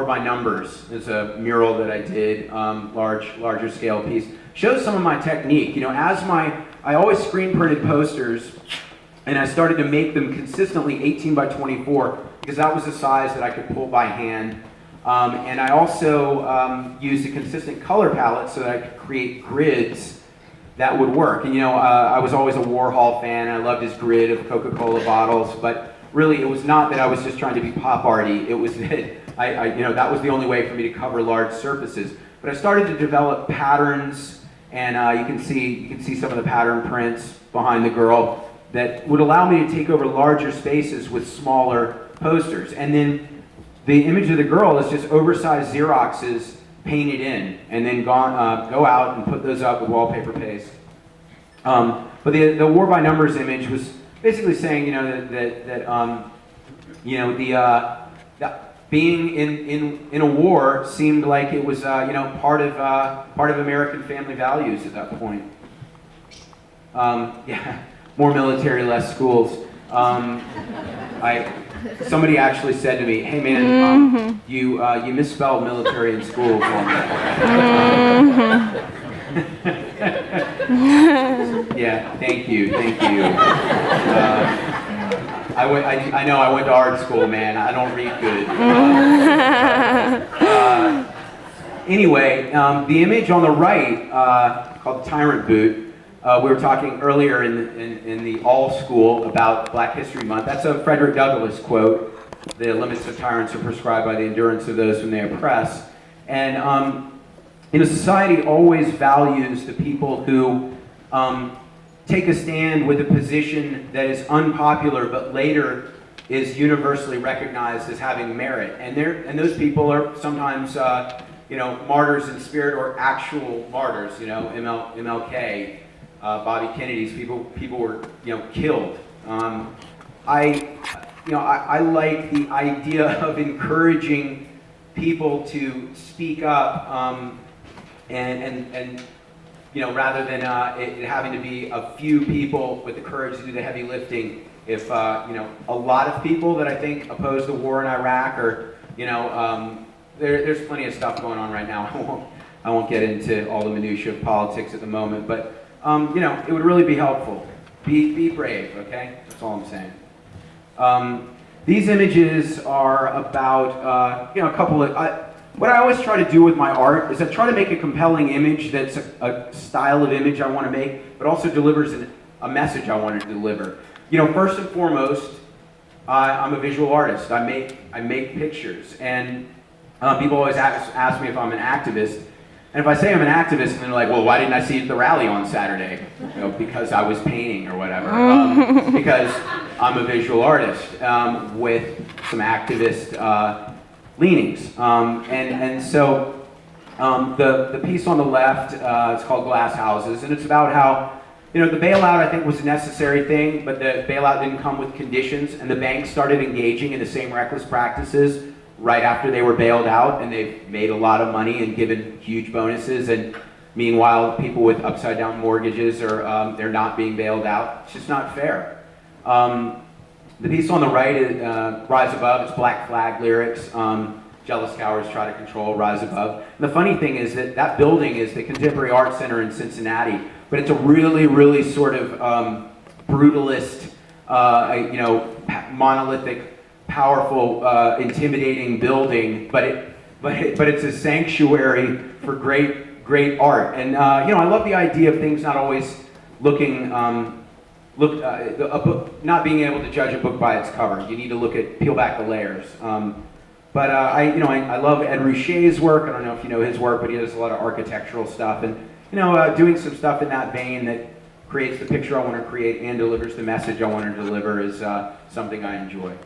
by Numbers is a mural that I did, larger scale piece. Shows some of my technique. You know, I always screen printed posters, and I started to make them consistently 18 by 24 because that was the size that I could pull by hand. And I also used a consistent color palette so that I could create grids that would work. And you know, I was always a Warhol fan. I loved his grid of Coca-Cola bottles, but really it was not that I was just trying to be pop arty. It was that you know, that was the only way for me to cover large surfaces. But I started to develop patterns, and you can see some of the pattern prints behind the girl that would allow me to take over larger spaces with smaller posters. And then the image of the girl is just oversized Xeroxes painted in, and then go out and put those up with wallpaper paste. But the War by Numbers image was basically saying, you know, that you know, that being in a war seemed like it was you know, part of American family values at that point. Yeah, more military, less schools. Somebody actually said to me, "Hey man, you misspelled military in school for me." Yeah, thank you. I know I went to art school, man. I don't read good. Anyway, the image on the right, called the Tyrant boot. We were talking earlier in the All School about Black History Month. That's a Frederick Douglass quote. The limits of tyrants are prescribed by the endurance of those whom they oppress. And you know, society always values the people who take a stand with a position that is unpopular, but later is universally recognized as having merit. And those people are sometimes you know, martyrs in spirit or actual martyrs. You know, MLK. Bobby Kennedy's people were, you know, killed. I like the idea of encouraging people to speak up, and you know, rather than it having to be a few people with the courage to do the heavy lifting. If you know, a lot of people that I think oppose the war in Iraq, or you know, there's plenty of stuff going on right now. I won't get into all the minutiae of politics at the moment, but. You know, it would really be helpful. Be brave, okay? That's all I'm saying. These images are about, you know, a couple of... what I always try to do with my art is I try to make a compelling image that's a style of image I want to make, but also delivers a message I want to deliver. You know, first and foremost, I'm a visual artist. I make pictures, and people always ask me if I'm an activist. And if I say I'm an activist, and they're like, well, why didn't I see you at the rally on Saturday? You know, because I was painting or whatever. Because I'm a visual artist with some activist leanings. And so the piece on the left, it's called Glass Houses, and it's about how, you know, the bailout I think was a necessary thing, but the bailout didn't come with conditions, and the banks started engaging in the same reckless practices right after they were bailed out, and they've made a lot of money and given huge bonuses, and meanwhile people with upside down mortgages are they're not being bailed out. It's just not fair. The piece on the right is Rise Above. It's Black Flag lyrics. Jealous cowards try to control, rise above. And the funny thing is that building is the Contemporary Art Center in Cincinnati, but it's a really sort of brutalist, you know, monolithic, powerful, intimidating building, but it's a sanctuary for great art. And you know, I love the idea of things not always looking, a book, not being able to judge a book by its cover. You need to peel back the layers. But I love Ed Ruscha's work. I don't know if you know his work, but he does a lot of architectural stuff, and you know, doing some stuff in that vein that creates the picture I want to create and delivers the message I want to deliver is something I enjoy.